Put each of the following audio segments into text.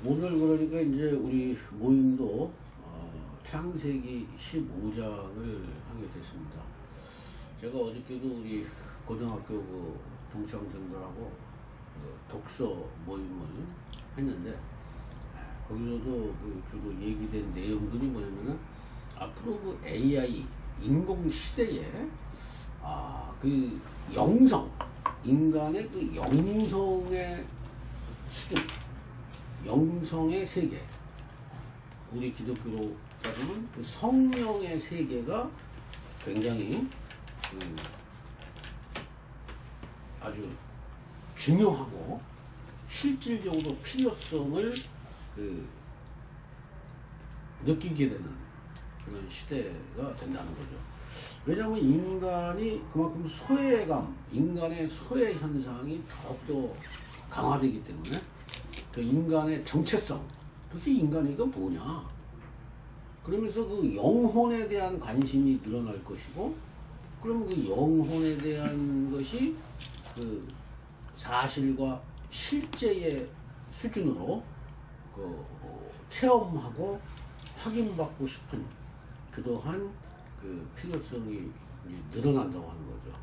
오늘 그러니까 이제 우리 모임도 창세기 15장을 하게 됐습니다. 제가 어저께도 우리 고등학교 그 동창생들하고 독서 모임을 했는데 거기서도 그 주로 얘기된 내용들이 뭐냐면은 앞으로 그 AI 인공 시대에 그 영성 인간의 그 영성의 수준 영성의 세계, 우리 기독교로 따지면 그 성령의 세계가 굉장히 아주 중요하고 실질적으로 필요성을 느끼게 되는 그런 시대가 된다는 거죠. 왜냐하면 인간이 그만큼 소외감, 인간의 소외 현상이 더욱더 강화되기 때문에 그 인간의 정체성, 도대체 인간이가 뭐냐? 그러면서 그 영혼에 대한 관심이 늘어날 것이고, 그러면 그 영혼에 대한 것이 그 사실과 실제의 수준으로 체험하고 확인받고 싶은 그러한 그 필요성이 늘어난다고 하는 거죠.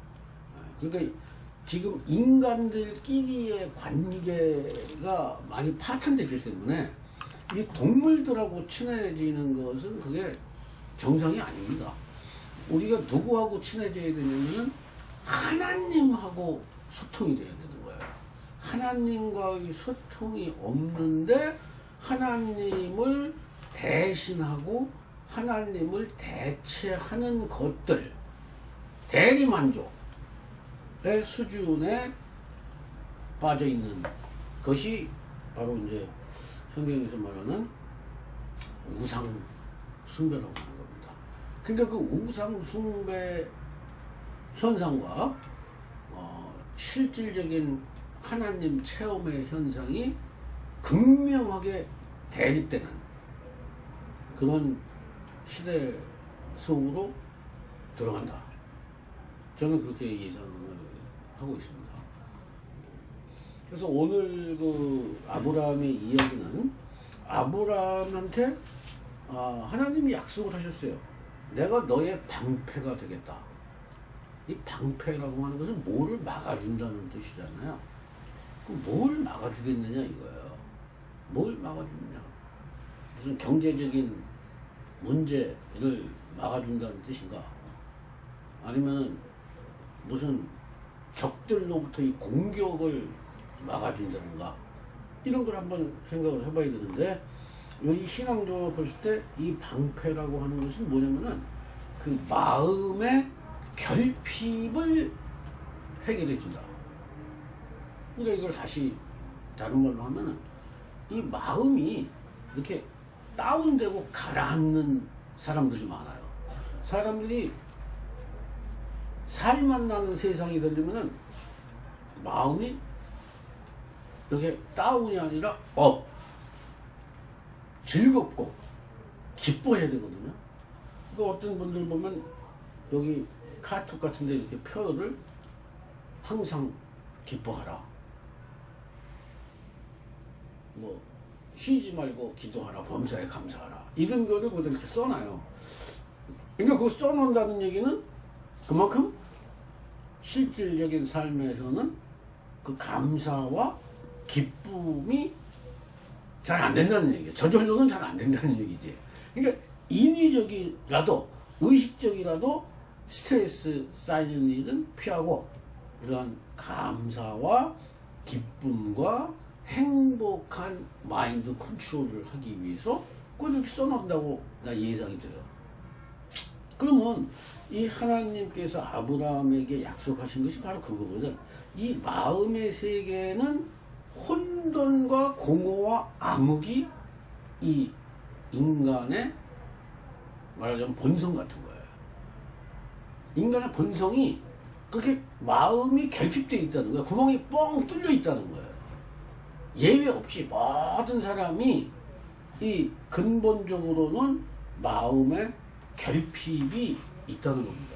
그러니까 지금 인간들끼리의 관계가 많이 파탄되기 때문에 이 동물들하고 친해지는 것은 그게 정상이 아닙니다. 우리가 누구하고 친해져야 되냐면 하나님하고 소통이 돼야 되는 거예요. 하나님과의 소통이 없는데 하나님을 대신하고 하나님을 대체하는 것들, 대리만족의 수준에 빠져 있는 것이 바로 이제 성경에서 말하는 우상 숭배라고 하는 겁니다. 그러니까 그 우상 숭배 현상과 실질적인 하나님 체험의 현상이 극명하게 대립되는 그런 시대 속으로 들어간다. 저는 그렇게 예상을 하고 있습니다. 그래서 오늘 그 아브라함의 이야기는 아브라함한테 하나님이 약속을 하셨어요. 내가 너의 방패가 되겠다. 이 방패라고 하는 것은 뭐를 막아준다는 뜻이잖아요. 그럼 뭘 막아주겠느냐 이거예요. 뭘 막아주느냐. 무슨 경제적인 문제를 막아준다는 뜻인가? 아니면은 무슨 적들로부터 이 공격을 막아준다는가? 이런 걸 한번 생각을 해봐야 되는데, 여기 신앙적으로 보실 때 이 방패라고 하는 것은 뭐냐면은 그 마음의 결핍을 해결해준다. 그러니까 이걸 다시 다른 말로 하면은 이 마음이 이렇게 다운되고 가라앉는 사람들이 많아요. 사람들이 살만 나는 세상이 되려면은 마음이 이렇게 다운이 아니라 즐겁고 기뻐해야 되거든요. 그러니까 어떤 분들 보면 여기 카톡 같은데 이렇게 표현을 항상 기뻐하라. 뭐 쉬지 말고 기도하라. 범사에 감사하라. 이런 거를 그대로 이렇게 써놔요. 그러니까 그거 써놓는다는 얘기는 그만큼 실질적인 삶에서는 그 감사와 기쁨이 잘 안 된다는 얘기예요. 저절로는 잘 안 된다는 얘기지. 그러니까 인위적이라도 의식적이라도 스트레스 쌓이는 일은 피하고 이러한 감사와 기쁨과 행복한 마인드 컨트롤을 하기 위해서 꼭 이렇게 써놓는다고 나 예상이 돼요. 그러면 이 하나님께서 아브라함에게 약속하신 것이 바로 그거거든. 이 마음의 세계는 혼돈과 공허와 암흑이 이 인간의 말하자면 본성 같은 거예요. 인간의 본성이 그렇게 마음이 결핍되어 있다는 거예요. 구멍이 뻥 뚫려 있다는 거예요. 예외 없이 모든 사람이 이 근본적으로는 마음의 결핍이 있다는 겁니다.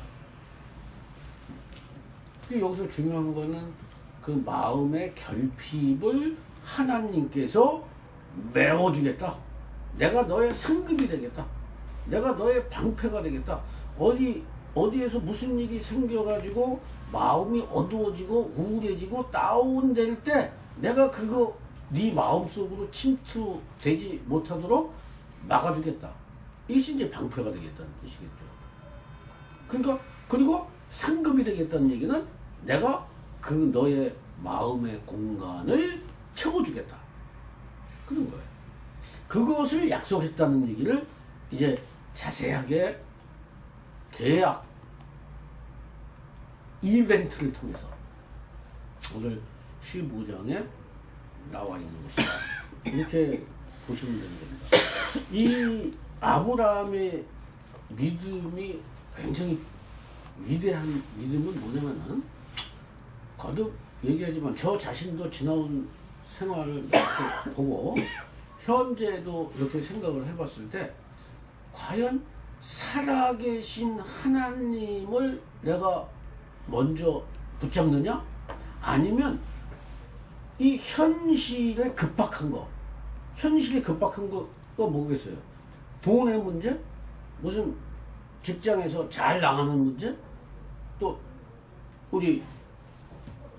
여기서 중요한 거는 그 마음의 결핍을 하나님께서 메워주겠다. 내가 너의 상급이 되겠다. 내가 너의 방패가 되겠다. 어디에서 무슨 일이 생겨가지고 마음이 어두워지고 우울해지고 다운될 때 내가 그거 네 마음속으로 침투되지 못하도록 막아주겠다. 이것이 이제 방패가 되겠다는 뜻이겠죠. 그러니까 그리고 상급이 되겠다는 얘기는 내가 그 너의 마음의 공간을 채워주겠다. 그런 거예요. 그것을 약속했다는 얘기를 이제 자세하게 계약 이벤트를 통해서 오늘 15장에 나와 있는 것이다. 이렇게 보시면 되는 겁니다. 이 아브라함의 믿음이 굉장히 위대한 믿음은 뭐냐면은 거듭 얘기하지만 저 자신도 지나온 생활을 이렇게 보고 현재도 이렇게 생각을 해봤을 때 과연 살아계신 하나님을 내가 먼저 붙잡느냐? 아니면 이 현실에 급박한 거, 현실에 급박한 거가 뭐겠어요? 돈의 문제? 무슨 직장에서 잘 나가는 문제? 또 우리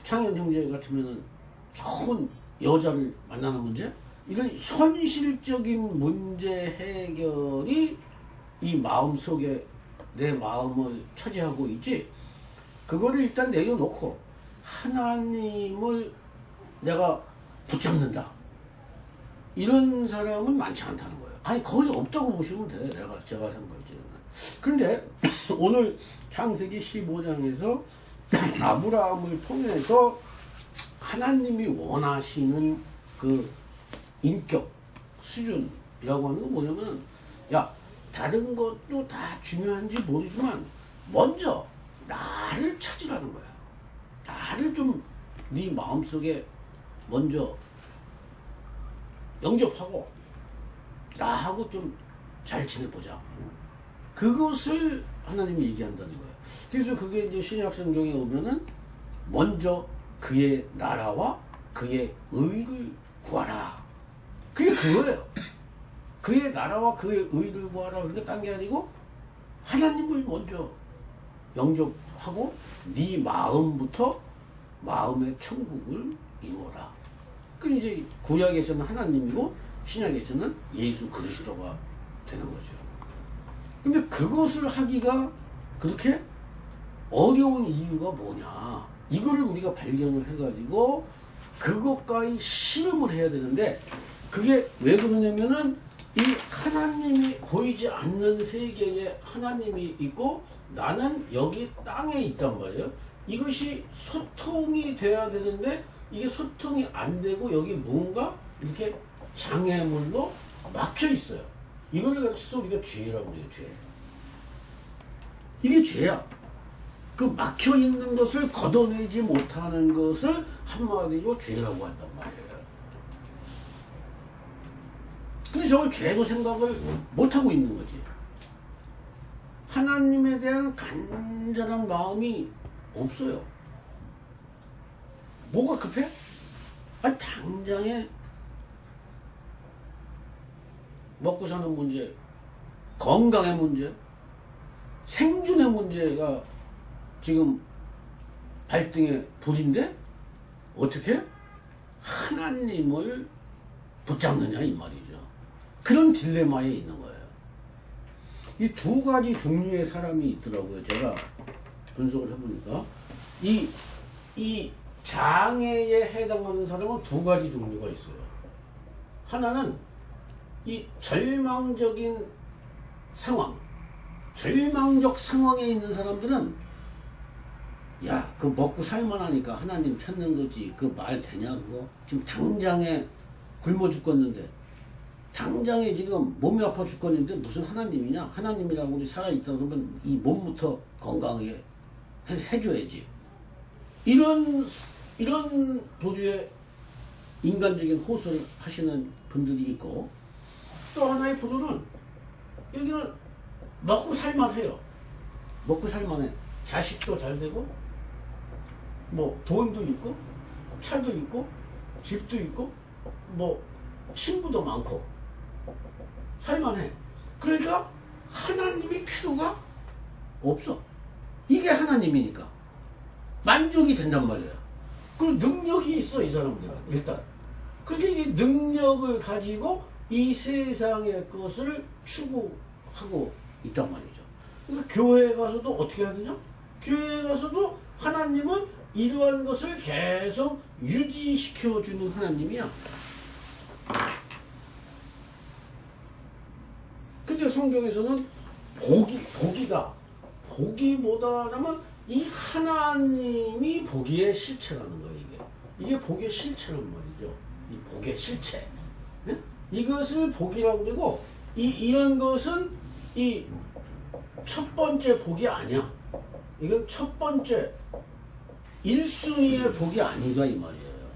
창현 형제 같으면은 좋은 여자를 만나는 문제? 이런 현실적인 문제 해결이 이 마음 속에 내 마음을 차지하고 있지. 그거를 일단 내려놓고 하나님을 내가 붙잡는다. 이런 사람은 많지 않다는 거예요. 아니 거의 없다고 보시면 돼. 제가 생각하기에는. 그런데 오늘 창세기 15장에서 아브라함을 통해서 하나님이 원하시는 그 인격 수준이라고 하는 건 뭐냐면, 야 다른 것도 다 중요한지 모르지만 먼저 나를 찾으라는 거야. 나를 좀 네 마음속에 먼저 영접하고 나하고 좀 잘 지내보자. 그것을 하나님이 얘기한다는 거예요. 그래서 그게 이제 신약 성경에 오면은 먼저 그의 나라와 그의 의를 구하라. 그게 그거예요. 그의 나라와 그의 의를 구하라. 그러니까 딴 게 아니고 하나님을 먼저 영접하고 네 마음부터 마음의 천국을 이루어라. 그 이제 구약에서는 하나님이고 신약에서는 예수 그리스도가 되는 거죠. 근데 그것을 하기가 그렇게 어려운 이유가 뭐냐? 이거를 우리가 발견을 해가지고 그것과의 실험을 해야 되는데, 그게 왜 그러냐면은 이 하나님이 보이지 않는 세계에 하나님이 있고 나는 여기 땅에 있단 말이에요. 이것이 소통이 돼야 되는데 이게 소통이 안 되고 여기 뭔가 이렇게 장애물로 막혀 있어요. 이걸 가지고 우리가 죄라고 그래요. 죄. 이게 죄야. 그 막혀 있는 것을 걷어내지 못하는 것을 한마디로 죄라고 한단 말이에요. 근데 저걸 죄로 생각을 못하고 있는 거지. 하나님에 대한 간절한 마음이 없어요. 뭐가 급해? 아니 당장에 먹고 사는 문제, 건강의 문제, 생존의 문제가 지금 발등에 불인데 어떻게 하나님을 붙잡느냐 이 말이죠. 그런 딜레마에 있는 거예요. 이 두 가지 종류의 사람이 있더라고요. 제가 분석을 해보니까 이 장애에 해당하는 사람은 두 가지 종류가 있어요. 하나는 이 절망적인 상황, 절망적 상황에 있는 사람들은 야, 그 먹고 살만하니까 하나님 찾는 거지. 그 말 되냐 그거? 지금 당장에 굶어 죽겠는데, 당장에 지금 몸이 아파 죽겠는데 무슨 하나님이냐? 하나님이라고 우리 살아있다 그러면 이 몸부터 건강하게 해줘야지. 이런 도리의 인간적인 호소를 하시는 분들이 있고, 또 하나의 부류는 여기는 먹고 살만해요. 먹고 살만해. 자식도 잘 되고 뭐 돈도 있고 차도 있고 집도 있고 뭐 친구도 많고 살만해. 그러니까 하나님이 필요가 없어. 이게 하나님이니까 만족이 된단 말이에요. 그리고 능력이 있어 이 사람들은 일단. 그게 이 능력을 가지고 이 세상의 것을 추구하고 있단 말이죠. 그러니까 교회에 가서도 어떻게 하느냐? 교회에 가서도 하나님은 이러한 것을 계속 유지시켜주는 하나님이야. 근데 성경에서는 복이다. 복이보다는 이 하나님이 복의 실체라는 거예요. 이게 복의 실체란 말이죠. 이 복의 실체. 네? 이것을 복이라고 그러고 이런 것은 이 첫 번째 복이 아니야. 이건 첫 번째 1순위의 복이 아니다 이 말이에요.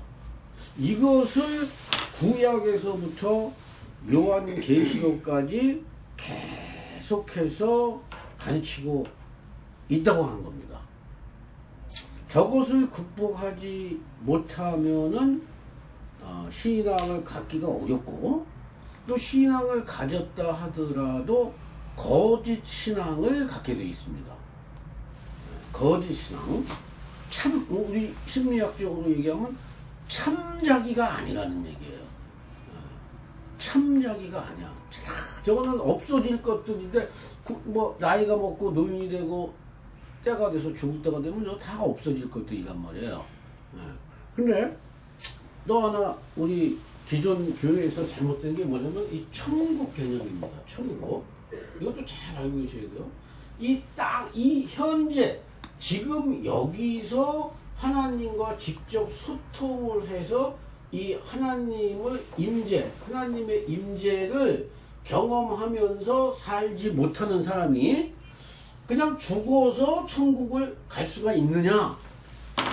이것을 구약에서부터 요한계시록까지 계속해서 가르치고 있다고 하는 겁니다. 저것을 극복하지 못하면은 신앙을 갖기가 어렵고, 또 신앙을 가졌다 하더라도 거짓 신앙을 갖게 되어 있습니다. 거짓 신앙, 참 우리 심리학적으로 얘기하면 참자기가 아니라는 얘기예요. 참자기가 아니야. 저거는 없어질 것들인데 뭐 나이가 먹고 노인이 되고 때가 돼서 죽을 때가 되면 저 다 없어질 것들이란 말이에요. 근데 또 하나 우리 기존 교회에서 잘못된 게 뭐냐면 이 천국 개념입니다. 천국. 이것도 잘 알고 계셔야 돼요. 이 현재 지금 여기서 하나님과 직접 소통을 해서 이 하나님의 임재를 경험하면서 살지 못하는 사람이 그냥 죽어서 천국을 갈 수가 있느냐?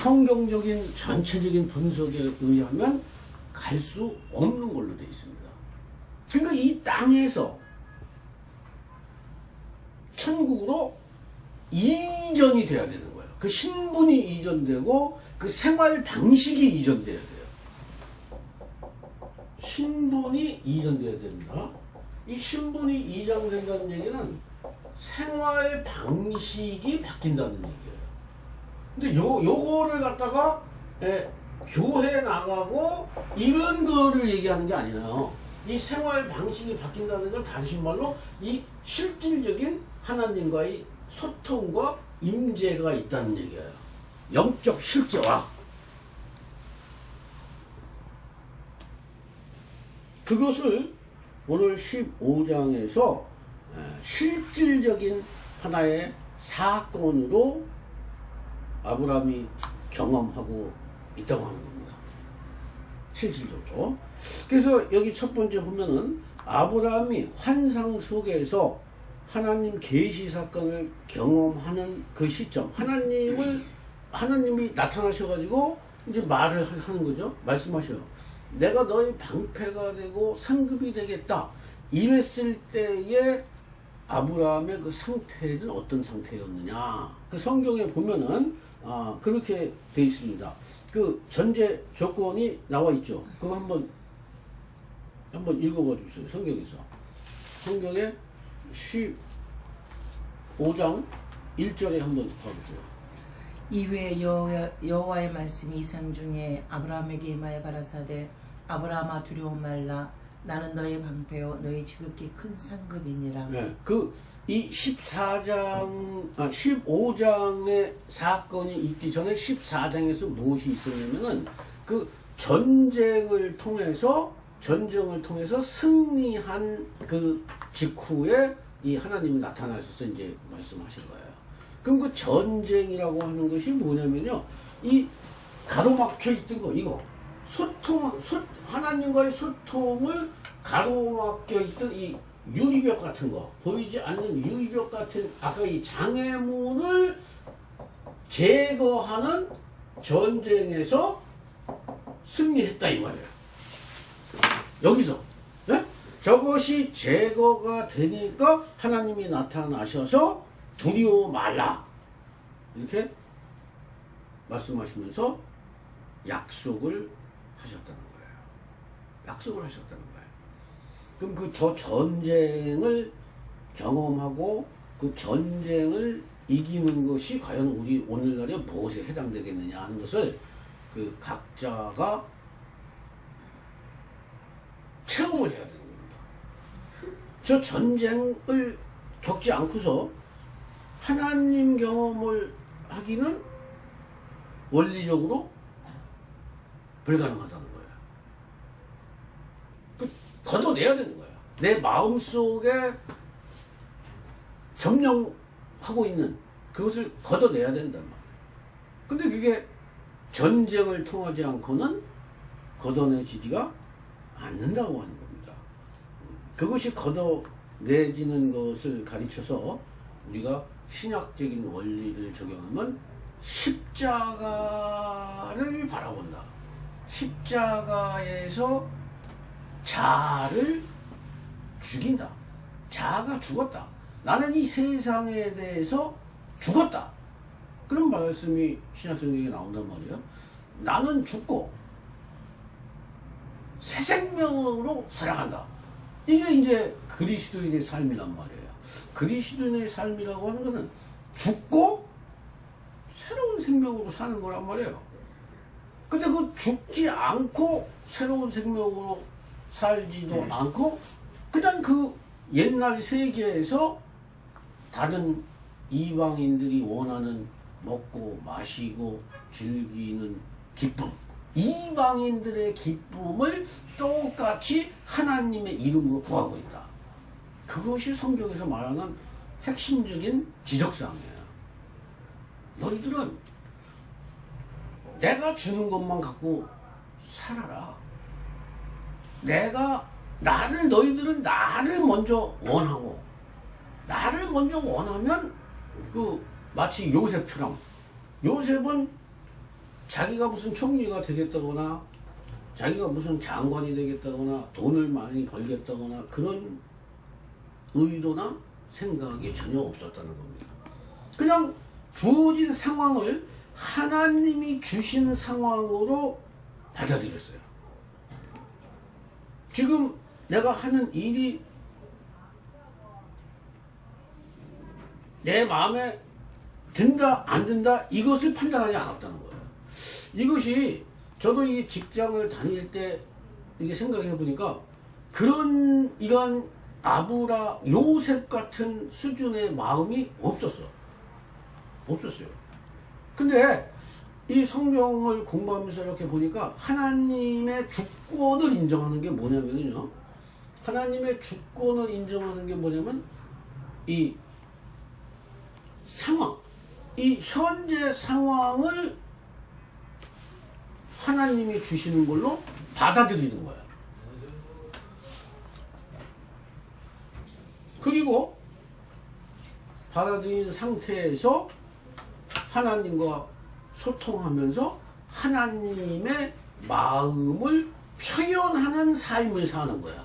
성경적인 전체적인 분석에 의하면 갈 수 없는 걸로 되어 있습니다. 그러니까 이 땅에서 천국으로 이전이 돼야 되는 거예요. 그 신분이 이전되고 그 생활 방식이 이전돼야 돼요. 신분이 이전돼야 됩니다. 이 신분이 이전된다는 얘기는 생활 방식이 바뀐다는 얘기예요. 근데 요거를 갖다가 교회 나가고 이런 거를 얘기하는 게 아니에요. 이 생활 방식이 바뀐다는 건 다시 말로 이 실질적인 하나님과의 소통과 임재가 있다는 얘기예요. 영적 실제와 그것을 오늘 15장에서 실질적인 하나의 사건으로 아브라함이 경험하고 있다고 하는 겁니다. 실질적으로. 그래서 여기 첫 번째 보면은 아브라함이 환상 속에서 하나님 계시 사건을 경험하는 그 시점, 하나님이 나타나셔가지고 이제 말을 하는 거죠. 말씀하셔요. 내가 너의 방패가 되고 상급이 되겠다. 이랬을 때에 아브라함의 그 상태는 어떤 상태였느냐. 그 성경에 보면은 그렇게 되어 있습니다. 그 전제 조건이 나와 있죠. 그거 한번 읽어봐 주세요. 성경에서. 성경에 15장 1절에 한번 봐보세요. 이후에 여호와의 말씀이 이상 중에 아브라함에게 임하여 가라사대 아브라함아 두려워 말라 나는 너의 방패요 너의 지극히 큰 상급이니라. 네, 이 15장의 사건이 있기 전에 14장에서 무엇이 있었냐면은 그 전쟁을 통해서 승리한 그 직후에 이 하나님이 나타나셔서 이제 말씀하신 거예요. 그럼 그 전쟁이라고 하는 것이 뭐냐면요. 이 가로막혀 있던 거, 이거. 하나님과의 소통을 가로막혀 있던 이 유리벽 같은 거, 보이지 않는 유리벽 같은 아까 이 장애물을 제거하는 전쟁에서 승리했다 이 말이에요. 여기서. 네? 저것이 제거가 되니까 하나님이 나타나셔서 두려워 말라. 이렇게 말씀하시면서 약속을 하셨다는 거예요. 약속을 하셨다는 거예요. 그럼 그 저 전쟁을 경험하고 그 전쟁을 이기는 것이 과연 우리 오늘날의 무엇에 해당되겠느냐 하는 것을 그 각자가 체험을 해야 되는 겁니다. 저 전쟁을 겪지 않고서 하나님 경험을 하기는 원리적으로 불가능하다는 거예요. 걷어내야 되는 거예요. 내 마음속에 점령하고 있는 그것을 걷어내야 된단 말이에요. 근데 그게 전쟁을 통하지 않고는 걷어내지지가 않는다고 하는 겁니다. 그것이 걷어내지는 것을 가르쳐서 우리가 신약적인 원리를 적용하면 십자가를 바라본다. 십자가에서 자아를 죽인다. 자아가 죽었다. 나는 이 세상에 대해서 죽었다. 그런 말씀이 신약성경에 나온단 말이에요. 나는 죽고 새 생명으로 살아간다. 이게 이제 그리스도인의 삶이란 말이에요. 그리스도인의 삶이라고 하는 것은 죽고 새로운 생명으로 사는 거란 말이에요. 근데 그 죽지 않고 새로운 생명으로 살지도 않고 그냥 그 옛날 세계에서 다른 이방인들이 원하는 먹고 마시고 즐기는 기쁨, 이방인들의 기쁨을 똑같이 하나님의 이름으로 구하고 있다. 그것이 성경에서 말하는 핵심적인 지적사항이에요. 너희들은 내가 주는 것만 갖고 살아라. 너희들은 나를 먼저 원하고, 나를 먼저 원하면 마치 요셉처럼, 요셉은 자기가 무슨 총리가 되겠다거나 자기가 무슨 장관이 되겠다거나 돈을 많이 벌겠다거나 그런 의도나 생각이 전혀 없었다는 겁니다. 그냥 주어진 상황을 하나님이 주신 상황으로 받아들였어요. 지금 내가 하는 일이 내 마음에 든다 안 든다 이것을 판단하지 않았다는 거예요. 이것이 저도 이 직장을 다닐 때 이게 생각해 보니까 이런 요셉 같은 수준의 마음이 없었어요. 근데 이 성경을 공부하면서 이렇게 보니까 하나님의 주권을 인정하는 게 뭐냐면요. 하나님의 주권을 인정하는 게 뭐냐면 이 상황, 이 현재 상황을 하나님이 주시는 걸로 받아들이는 거예요. 그리고 받아들인 상태에서 하나님과 소통하면서 하나님의 마음을 표현하는 삶을 사는 거야.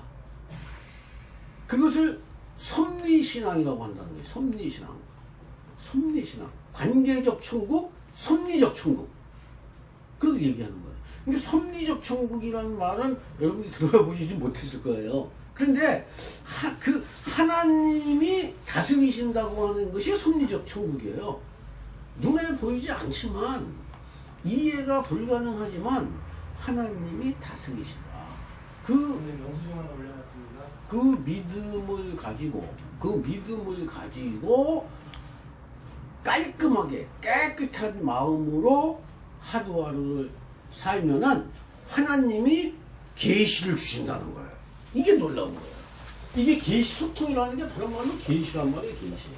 그것을 섭리신앙이라고 한다는 거예요. 섭리신앙. 관계적 천국, 섭리적 천국. 그걸 얘기하는 거예요. 근데 섭리적 천국이라는 말은 여러분이 들어보시지 못했을 거예요. 그런데 하나님이 다스리신다고 하는 것이 섭리적 천국이에요. 눈에 보이지 않지만 이해가 불가능하지만 하나님이 다스리신다. 그 믿음을 가지고 깔끔하게 깨끗한 마음으로 하루하루를 살면은 하나님이 계시를 주신다는 거예요. 이게 놀라운 거예요. 이게 계시 소통이라는 게 다른 말로 계시란 말이에요. 계시.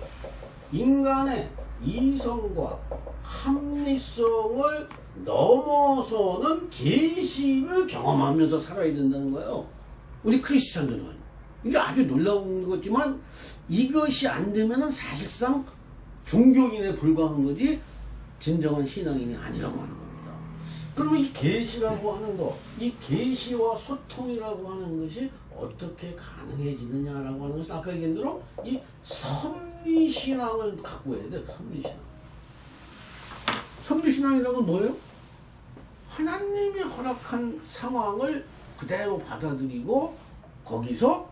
인간의 이성과 합리성을 넘어서는 계시를 경험하면서 살아야 된다는 거예요. 우리 크리스찬들은. 이게 아주 놀라운 거지만 이것이 안 되면은 사실상 종교인에 불과한 거지 진정한 신앙인이 아니라고 하는 겁니다. 그러면 이 계시라고 하는 거, 이 계시와 소통이라고 하는 것이 어떻게 가능해지느냐라고 하는 것은 아까 얘기한 대로 이 섭리신앙을 갖고 해야 돼요. 섭리신앙이라는 건 뭐예요? 하나님이 허락한 상황을 그대로 받아들이고 거기서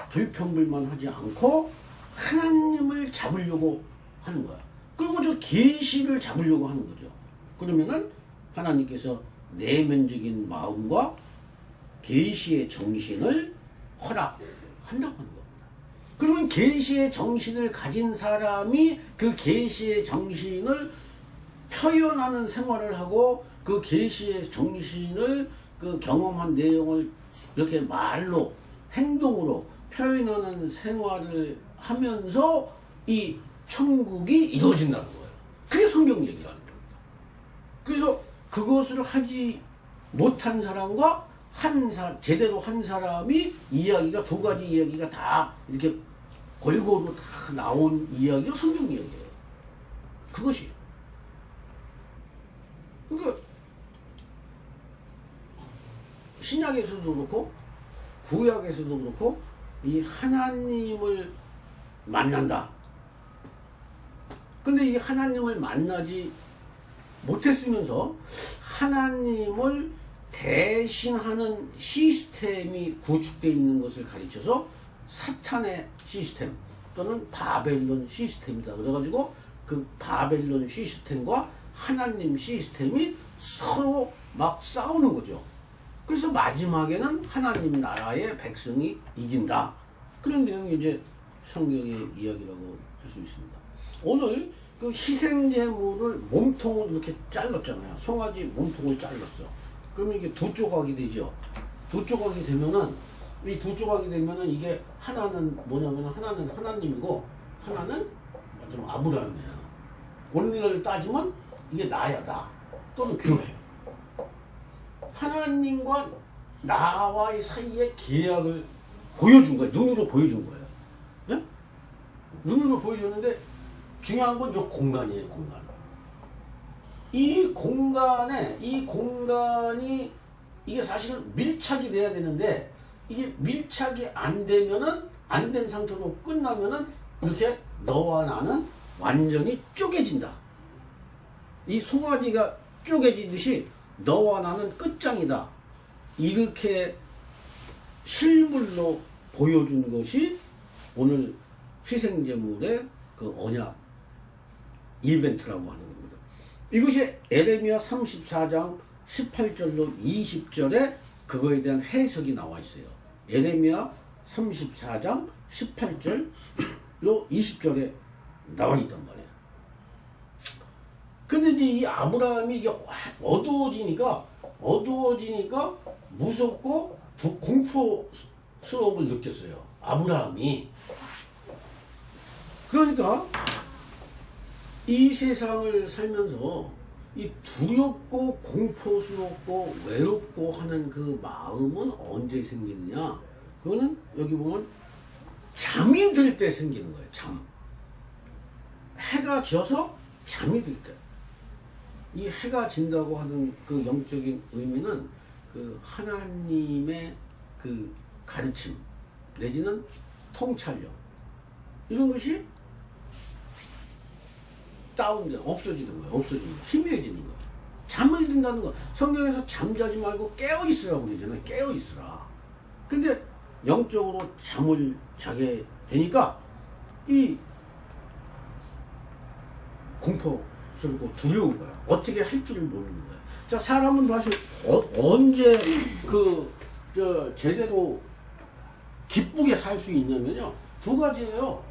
불평불만하지 않고 하나님을 잡으려고 하는 거야. 그리고 저 계시를 잡으려고 하는 거죠. 그러면은 하나님께서 내면적인 마음과 계시의 정신을 허락한다고 하는 겁니다. 그러면 계시의 정신을 가진 사람이 그 계시의 정신을 표현하는 생활을 하고 그 계시의 정신을 그 경험한 내용을 이렇게 말로 행동으로 표현하는 생활을 하면서 이 천국이 이루어진다는 거예요. 그게 성경 얘기라는 겁니다. 그래서 그것을 하지 못한 사람과 제대로 한 사람이 이야기가 두 가지 이야기가 다 이렇게 골고루 다 나온 이야기가 성경 이야기예요. 그것이. 그러니까 신약에서도 그렇고 구약에서도 그렇고 이 하나님을 만난다. 근데 이 하나님을 만나지 못했으면서 하나님을 대신하는 시스템이 구축되어 있는 것을 가르쳐서 사탄의 시스템 또는 바벨론 시스템이다. 그래가지고 그 바벨론 시스템과 하나님 시스템이 서로 막 싸우는 거죠. 그래서 마지막에는 하나님 나라의 백성이 이긴다. 그런 내용이 이제 성경의 이야기라고 할 수 있습니다. 오늘 그 희생제물을 몸통을 이렇게 잘랐잖아요. 송아지 몸통을 잘랐어. 그러면 이게 두 조각이 되죠. 두 조각이 되면은 이 두 조각이 되면은 이게 하나는 뭐냐면 하나는 하나님이고 하나는 좀 아브라함이에요. 원리를 따지면 이게 나야 나 또는 교회. 하나님과 나와의 사이의 계약을 보여준 거예요. 눈으로 보여준 거예요. 네? 눈으로 보여줬는데 중요한 건 이 공간이에요. 공간. 이 공간이 이게 사실은 밀착이 돼야 되는데 이게 밀착이 안 되면은 안 된 상태로 끝나면은 이렇게 너와 나는 완전히 쪼개진다. 이 송아지가 쪼개지듯이 너와 나는 끝장이다. 이렇게 실물로 보여준 것이 오늘 희생제물의 그 언약 이벤트라고 하는 겁니다. 이것이 에레미야 34장 18절로 20절에 그거에 대한 해석이 나와 있어요. 에레미야 34장 18절로 20절에 나와 있단 말이에요. 근데 이제 이 아브라함이 이게 어두워지니까 무섭고 공포스러움을 느꼈어요. 아브라함이. 그러니까 이 세상을 살면서 이 두렵고 공포스럽고 외롭고 하는 그 마음은 언제 생기느냐? 그거는 여기 보면 잠이 들 때 생기는 거예요. 잠. 해가 져서 잠이 들 때. 이 해가 진다고 하는 그 영적인 의미는 그 하나님의 그 가르침 내지는 통찰력 이런 것이 다운돼 없어지는 거예요. 없어지는 거예요. 희미해지는 거예요. 잠을 든다는 거. 성경에서 잠자지 말고 깨어 있으라고 그러잖아요. 깨어 있으라. 근데 영적으로 잠을 자게 되니까 이 공포스럽고 두려운 거야. 어떻게 할 줄을 모르는 거야. 자, 사람은 사실 언제 제대로 기쁘게 살 수 있냐면요. 두 가지예요.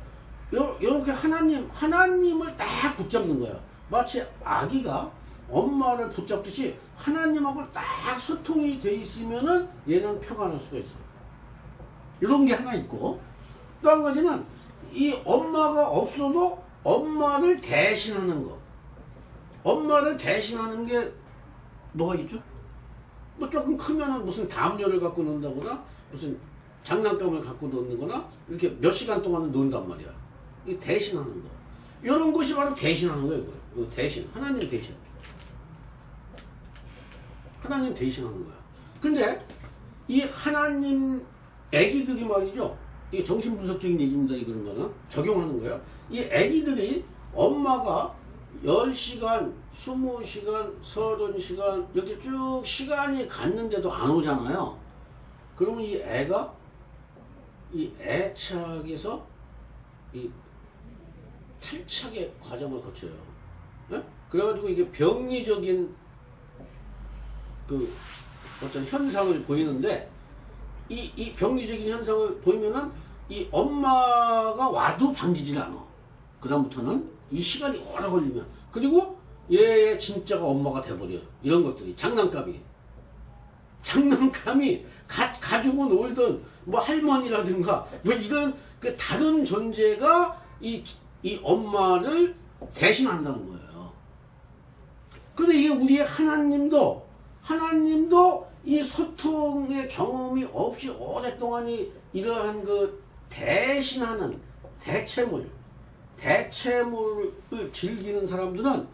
이렇게 하나님을 딱 붙잡는 거야. 마치 아기가 엄마를 붙잡듯이 하나님하고 딱 소통이 돼 있으면은 얘는 표가 날 수가 있어요. 이런 게 하나 있고, 또 한 가지는 이 엄마가 없어도 엄마를 대신하는 거. 엄마를 대신하는 게 뭐가 있죠? 뭐 조금 크면은 무슨 담요를 갖고 논다거나 무슨 장난감을 갖고 논거나 이렇게 몇 시간 동안은 논단 말이야. 이 대신하는 거. 이런 것이 바로 대신하는 거예요. 이거 대신. 하나님 대신. 하나님 대신하는 거야. 근데 이 하나님 애기들이 말이죠. 이게 정신분석적인 얘기입니다. 이런 거는 적용하는 거예요. 이 애기들이 엄마가 10시간, 20시간, 30시간 이렇게 쭉 시간이 갔는데도 안 오잖아요. 그러면 이 애가 이 애착에서 이 탈착의 과정을 거쳐요. 예? 그래가지고 이게 병리적인 그 어떤 현상을 보이는데 이 병리적인 현상을 보이면은 이 엄마가 와도 반기질 않아. 그다음부터는 이 시간이 오래 걸리면 그리고 얘의 진짜가 엄마가 돼버려. 이런 것들이 장난감이 가지고 놀던 뭐 할머니라든가 뭐 이런 그 다른 존재가 이 엄마를 대신한다는 거예요. 근데 이게 우리의 하나님도 이 소통의 경험이 없이 오랫동안이 이러한 그 대신하는 대체물을 즐기는 사람들은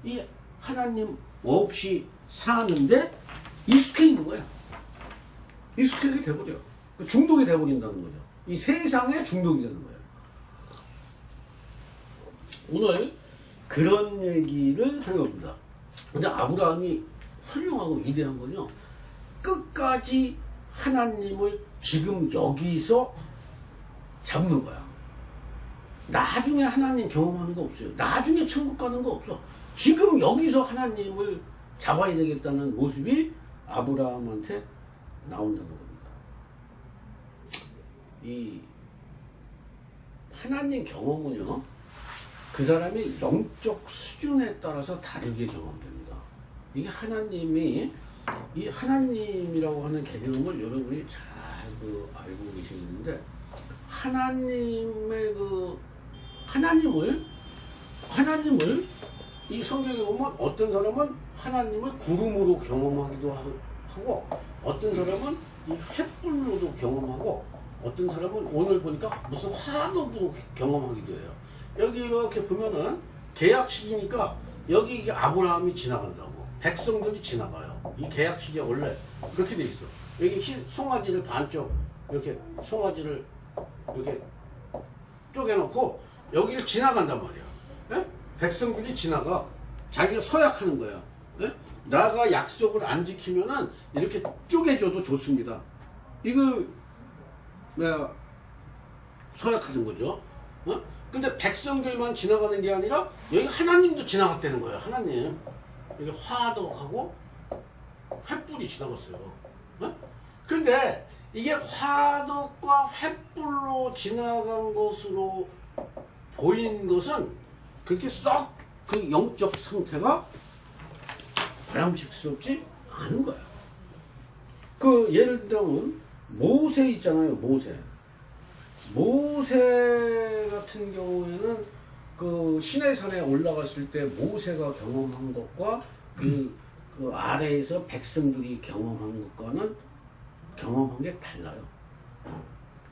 이 하나님 없이 사는데 익숙해 있는 거야. 익숙하게 돼버려. 중독이 돼버린다는 거죠. 이 세상에 중독이 되는 거예요. 오늘 그런 얘기를 하는 겁니다. 근데 아브라함이 훌륭하고 위대한 건요. 끝까지 하나님을 지금 여기서 잡는 거야. 나중에 하나님 경험하는 거 없어요. 나중에 천국 가는 거 없어. 지금 여기서 하나님을 잡아야 되겠다는 모습이 아브라함한테 나온다는 겁니다. 이 하나님 경험은요, 그 사람의 영적 수준에 따라서 다르게 경험됩니다. 이게 하나님이, 이 하나님이라고 하는 개념을 여러분이 잘 알고 계시는데, 하나님을 이 성경에 보면 어떤 사람은 하나님을 구름으로 경험하기도 하고, 어떤 사람은 이 횃불로도 경험하고, 어떤 사람은 오늘 보니까 무슨 화덕으로 경험하기도 해요. 여기 이렇게 보면은 계약식이니까 여기 이게 아브라함이 지나간다고, 백성들이 지나가요. 이 계약식이 원래 그렇게 돼 있어. 여기 송아지를 반쪽 이렇게 송아지를 이렇게 쪼개놓고 여기를 지나간단 말이야. 예? 백성들이 지나가. 자기가 서약하는 거야. 예? 나가 약속을 안 지키면은 이렇게 쪼개줘도 좋습니다. 이걸 내가 서약하는 거죠. 어? 근데 백성들만 지나가는 게 아니라 여기 하나님도 지나갔다는 거예요. 하나님. 여기 화덕하고 횃불이 지나갔어요. 어? 근데 이게 화덕과 횃불로 지나간 것으로 보인 것은 그렇게 썩 그 영적 상태가 바람직스럽지 않은 거야. 그 예를 들면 모세 있잖아요. 모세 같은 경우에는 그 시내산에 올라갔을 때 모세가 경험한 것과 그 아래에서 백성들이 경험한 것과는 경험한 게 달라요.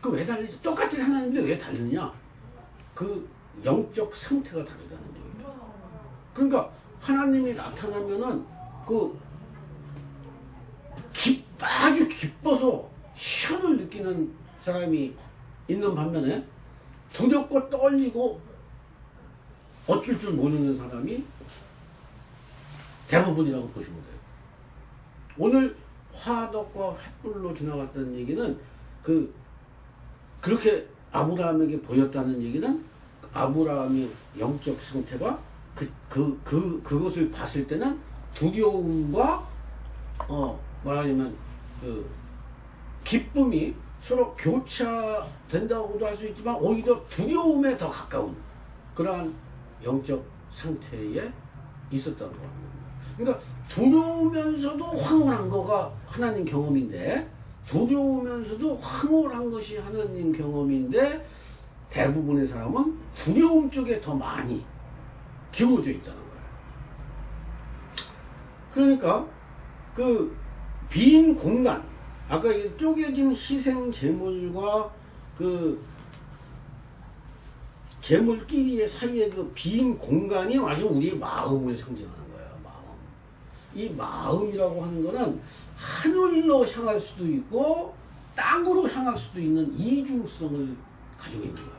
그 왜 다르지? 똑같은 하나님인데 왜 다르냐? 그 영적 상태가 다르다는 얘기예요. 그러니까 하나님이 나타나면은 아주 기뻐서 희열을 느끼는 사람이 있는 반면에 두렵고 떨리고 어쩔 줄 모르는 사람이 대부분이라고 보시면 돼요. 오늘 화덕과 횃불로 지나갔다는 얘기는 그렇게 아브라함에게 보였다는 얘기는 아브라함의 영적 상태가 그것을 봤을 때는 두려움과 말하자면 기쁨이 서로 교차된다고도 할 수 있지만 오히려 두려움에 더 가까운 그러한 영적 상태에 있었다는 겁니다. 그러니까 두려우면서도 황홀한 거가 하나님 경험인데, 두려우면서도 황홀한 것이 하나님 경험인데, 대부분의 사람은 두려움 쪽에 더 많이 기울어져 있다는 거예요. 그러니까 그 빈 공간, 아까 쪼개진 희생 제물과 그 제물끼리의 사이에 그 빈 공간이 아주 우리의 마음을 상징하는 거예요. 마음. 이 마음이라고 하는 거는 하늘로 향할 수도 있고 땅으로 향할 수도 있는 이중성을 가지고 있는 거예요.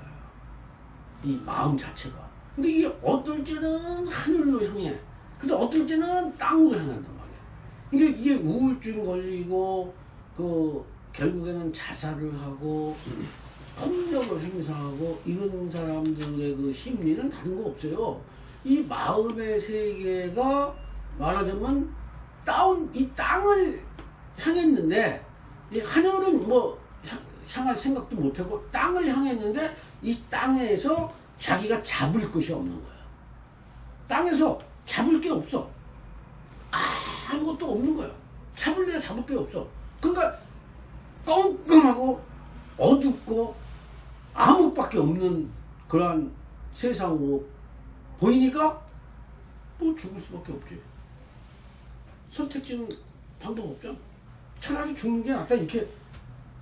이 마음 자체가. 근데 이게 어떨 때는 하늘로 향해. 근데 어떨 때는 땅으로 향한단 말이에요. 이게 우울증 걸리고 결국에는 자살을 하고 폭력을 행사하고 이런 사람들의 그 심리는 다른 거 없어요. 이 마음의 세계가 말하자면 이 땅을 향했는데 이 하늘은 뭐 향할 생각도 못하고 땅을 향했는데 이 땅에서 자기가 잡을 것이 없는 거야. 땅에서 잡을 게 없어. 아무것도 없는 거야. 잡을 게 없어. 그러니까 껌껌하고 어둡고 암흑밖에 없는 그러한 세상으로 보이니까 뭐 죽을 수밖에 없지. 선택지는 방법 없죠. 차라리 죽는 게 낫다 이렇게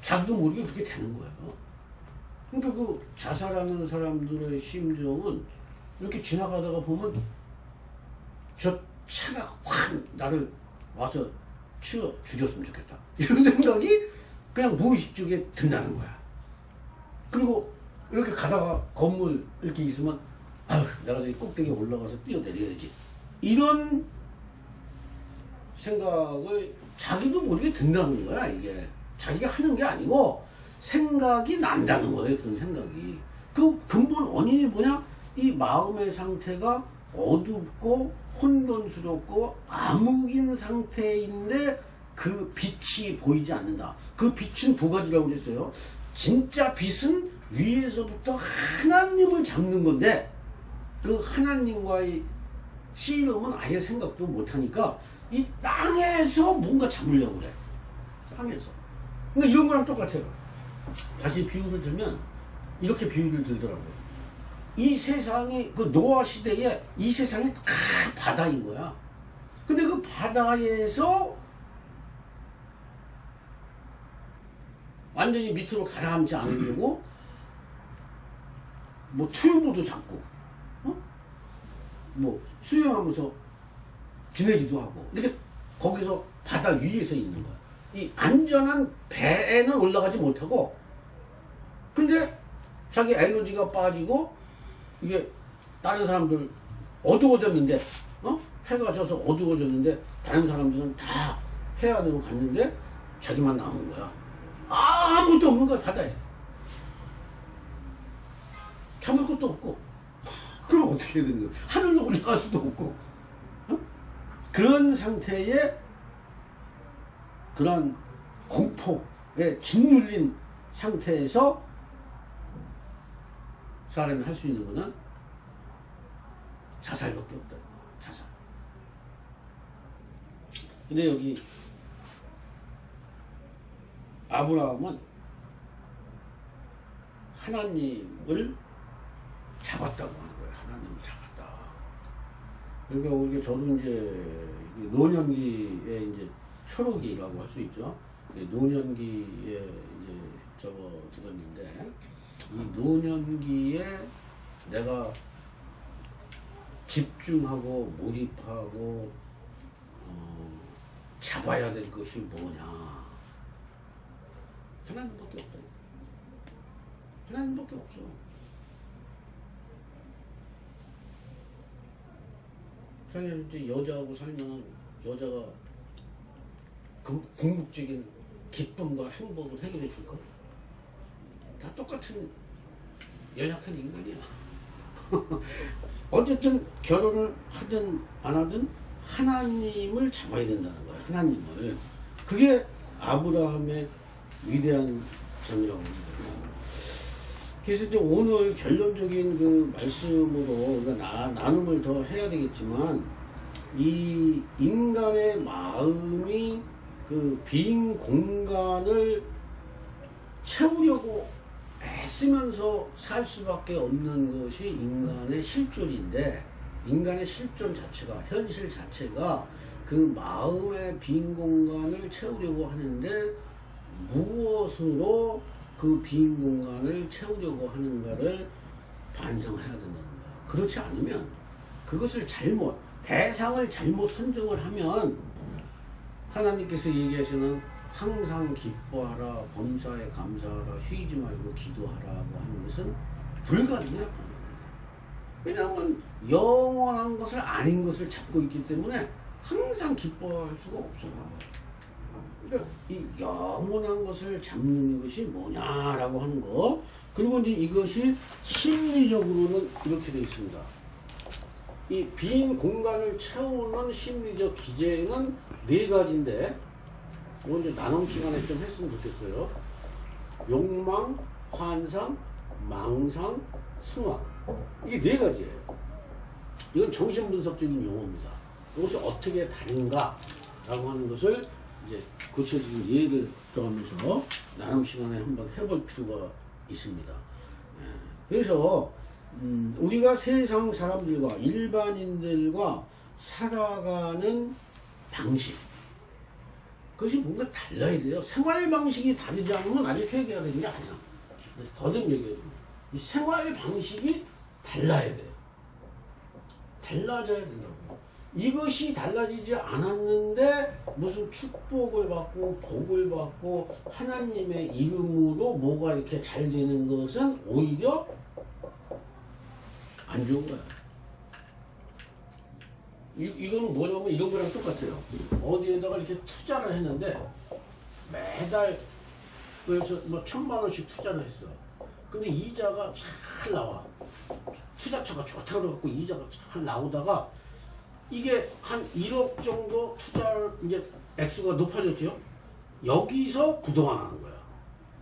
자기도 모르게 그렇게 되는 거예요. 그러니까 그 자살하는 사람들의 심정은 이렇게 지나가다가 보면 저 차가 확 나를 와서 치워 죽였으면 좋겠다 이런 생각이 그냥 무의식적에 든다는 거야. 그리고 이렇게 가다가 건물 이렇게 있으면 아휴 내가 저기 꼭대기에 올라가서 뛰어내려야지 이런 생각을 자기도 모르게 든다는 거야. 이게 자기가 하는 게 아니고 생각이 난다는 거예요. 그런 생각이. 그 근본 원인이 뭐냐? 이 마음의 상태가 어둡고 혼돈스럽고 암흑인 상태인데 그 빛이 보이지 않는다. 그 빛은 두 가지라고 그랬어요. 진짜 빛은 위에서부터 하나님을 잡는 건데 그 하나님과의 씨름은 아예 생각도 못하니까 이 땅에서 뭔가 잡으려고 그래. 땅에서. 그러니까 이런 거랑 똑같아요. 다시 비유를 들면 이렇게 비유를 들더라고요. 이 세상이 그 노아 시대에 이 세상이 다 바다인 거야. 근데 그 바다에서 완전히 밑으로 가라앉지 않으려고 뭐 튜브도 잡고 뭐 수영하면서 지내기도 하고 이렇게 거기서 바다 위에서 있는 거야. 이 안전한 배에는 올라가지 못하고 근데 자기 에너지가 빠지고 이게 다른 사람들 어두워졌는데 해가 져서 어두워졌는데 다른 사람들은 다 해안으로 갔는데 자기만 남은 거야. 아무것도 없는 거야. 바다에 잡을 것도 없고 그럼 어떻게 해야 되는 거야. 하늘로 올라갈 수도 없고 그런 상태에 그런 공포에 짓눌린 상태에서 사람이 할 수 있는 거는 자살밖에 없다. 자살. 근데 여기 아브라함은 하나님을 잡았다고 하는 거예요. 하나님을 잡았다. 그러니까 우리가 저도 이제 노년기에 이제 초록이라고 할 수 있죠. 노년기에 이제 접어들었는데 이 노년기에 내가 집중하고 몰입하고 잡아야 될 것이 뭐냐? 하나님밖에 없다. 하나님밖에 없어. 당연히 이제 여자하고 살면 여자가 궁극적인 기쁨과 행복을 해결해 줄까? 다 똑같은 연약한 인간이야. 어쨌든 결혼을 하든 안 하든 하나님을 잡아야 된다는 거야. 하나님을. 그게 아브라함의 위대한 점이라고 합니다. 그래서 이제 오늘 결론적인 그 말씀으로 우리가 나눔을 더 해야 되겠지만 이 인간의 마음이 그 빈 공간을 채우려고 애쓰면서 살 수밖에 없는 것이 인간의 실존인데 인간의 실존 자체가 현실 자체가 그 마음의 빈 공간을 채우려고 하는데 무엇으로 그 빈 공간을 채우려고 하는가를 반성해야 된다는 거야. 그렇지 않으면 그것을 대상을 잘못 선정을 하면 하나님께서 얘기하시는 항상 기뻐하라, 범사에 감사하라, 쉬지 말고 기도하라고 하는 것은 불가능해요. 왜냐하면 영원한 것을 아닌 것을 잡고 있기 때문에 항상 기뻐할 수가 없어요. 그러니까 이 영원한 것을 잡는 것이 뭐냐라고 하는 거. 그리고 이제 이것이 심리적으로는 이렇게 되어 있습니다. 이 빈 공간을 채우는 심리적 기제는 네 가지인데, 이건 이제 나눔 시간에 좀 했으면 좋겠어요. 욕망, 환상, 망상, 승화. 이게 네 가지예요. 이건 정신분석적인 용어입니다. 이것이 어떻게 다른가라고 하는 것을 이제 구체적인 예를 들어가면서 나눔 시간에 한번 해볼 필요가 있습니다. 그래서 우리가 세상 사람들과 일반인들과 살아가는 방식, 그것이 뭔가 달라야 돼요. 생활 방식이 다르지 않으면 아직 회개가 되는 게 아니야. 더듬 얘기해요. 이 생활 방식이 달라야 돼요. 달라져야 된다고. 이것이 달라지지 않았는데 무슨 축복을 받고 복을 받고 하나님의 이름으로 뭐가 이렇게 잘 되는 것은 오히려 안 좋은 거야. 이건 뭐냐면 이런 거랑 똑같아요. 어디에다가 이렇게 투자를 했는데 매달 그래서 뭐 1,000만 원씩 투자를 했어. 근데 이자가 잘 나와. 투자처가 좋다고 그래갖고 이자가 잘 나오다가 이게 한 1억 정도 투자를 이제 액수가 높아졌죠. 여기서 부도가 나는 거야.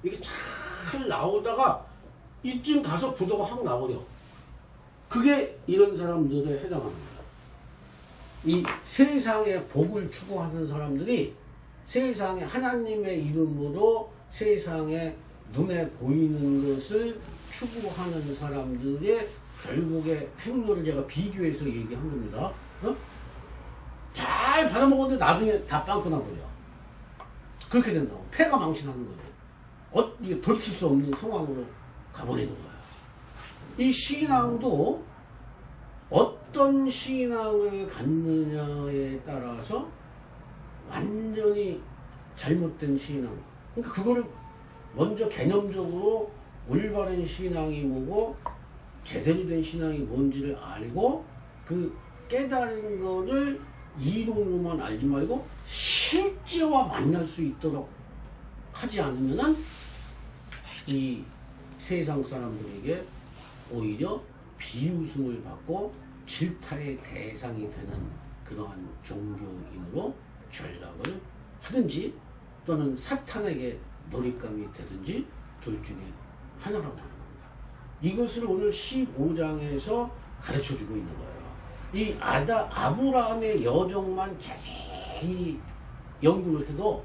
이게 잘 나오다가 이쯤 가서 부도가 확 나오려. 그게 이런 사람들에 해당하는 거야. 이 세상에 복을 추구하는 사람들이 세상에 하나님의 이름으로 세상에 눈에 보이는 것을 추구하는 사람들의 결국의 행로를 제가 비교해서 얘기한 겁니다. 어? 잘 받아먹었는데 나중에 다 빵꾸 나버려. 그렇게 된다고. 폐가 망신하는 거죠. 이게 돌이킬 수 없는 상황으로 가버리는 거예요. 이 신앙도 어떤 신앙을 갖느냐에 따라서 완전히 잘못된 신앙. 그러니까 그거를 먼저 개념적으로 올바른 신앙이 뭐고 제대로 된 신앙이 뭔지를 알고 그 깨달은 거를 이론으로만 알지 말고 실제와 만날 수 있도록 하지 않으면은 이 세상 사람들에게 오히려 비웃음을 받고 질타의 대상이 되는 그러한 종교인으로 전락을 하든지 또는 사탄에게 놀잇감이 되든지 둘 중에 하나라고 하는 겁니다. 이것을 오늘 15장에서 가르쳐주고 있는 거예요. 이 아브라함의 여정만 자세히 연구를 해도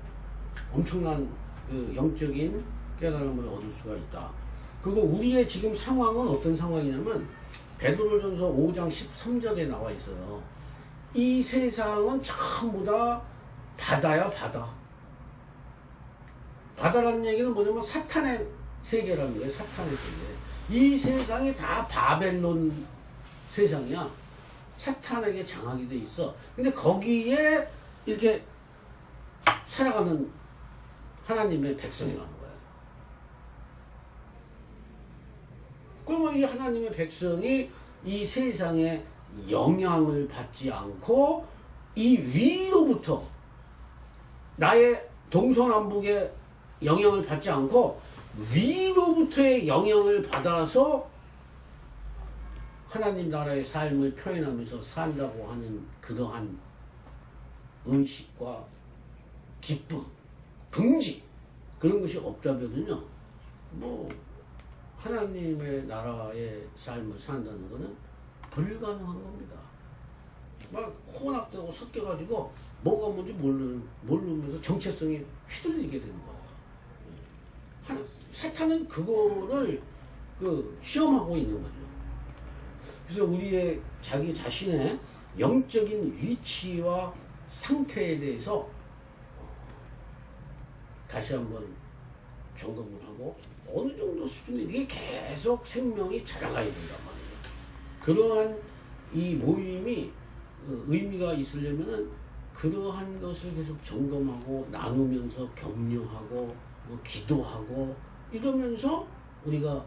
엄청난 그 영적인 깨달음을 얻을 수가 있다. 그리고 우리의 지금 상황은 어떤 상황이냐면 베드로전서 5장 13절에 나와 있어요. 이 세상은 전부 다 바다야 바다. 바다라는 얘기는 뭐냐면 사탄의 세계라는 거예요. 사탄의 세계. 이 세상이 다 바벨론 세상이야. 사탄에게 장악이 돼 있어. 근데 거기에 이렇게 살아가는 하나님의 백성이라는 거예요. 그러면 이 하나님의 백성이 이 세상에 영향을 받지 않고 이 위로부터 나의 동서남북에 영향을 받지 않고 위로부터의 영향을 받아서 하나님 나라의 삶을 표현하면서 산다고 하는 그러한 의식과 기쁨, 긍지 그런 것이 없다면요, 뭐 하나님의 나라의 삶을 산다는 것은 불가능한 겁니다. 막 혼합되고 섞여가지고 뭐가 뭔지 모르면서 정체성이 휘둘리게 되는 거예요. 사탄은 그거를 시험하고 있는 거죠. 그래서 우리의 자기 자신의 영적인 위치와 상태에 대해서 다시 한번 점검을 하고 어느 정도 수준에 이게 계속 생명이 자라가야 된단 말이에요. 그러한 이 모임이 의미가 있으려면은 그러한 것을 계속 점검하고 나누면서 격려하고 기도하고 이러면서 우리가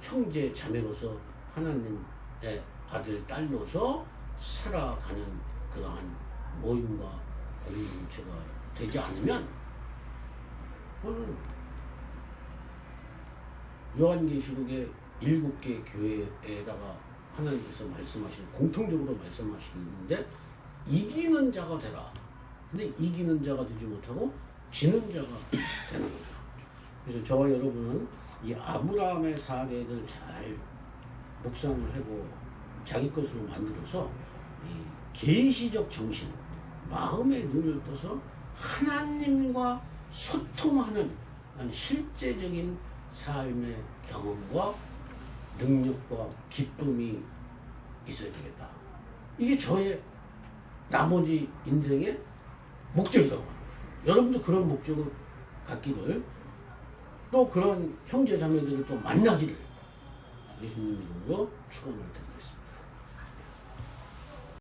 형제 자매로서 하나님의 아들 딸로서 살아가는 그러한 모임과 공동체가 되지 않으면 오늘 요한계시록의 7개 교회에다가 하나님께서 말씀하시는, 공통적으로 말씀하시는데, 이기는 자가 되라. 근데 이기는 자가 되지 못하고 지는 자가 되는 거죠. 그래서 저와 여러분은 이 아브라함의 사례를 잘 묵상을 하고 자기 것으로 만들어서 이 계시적 정신, 마음의 눈을 떠서 하나님과 소통하는 실제적인 삶의 경험과 능력과 기쁨이 있어야 되겠다. 이게 저의 나머지 인생의 목적이라고 하는 거예요. 여러분도 그런 목적을 갖기를, 또 그런 형제 자매들을 또 만나기를 예수님 이름으로 축원을 드리겠습니다.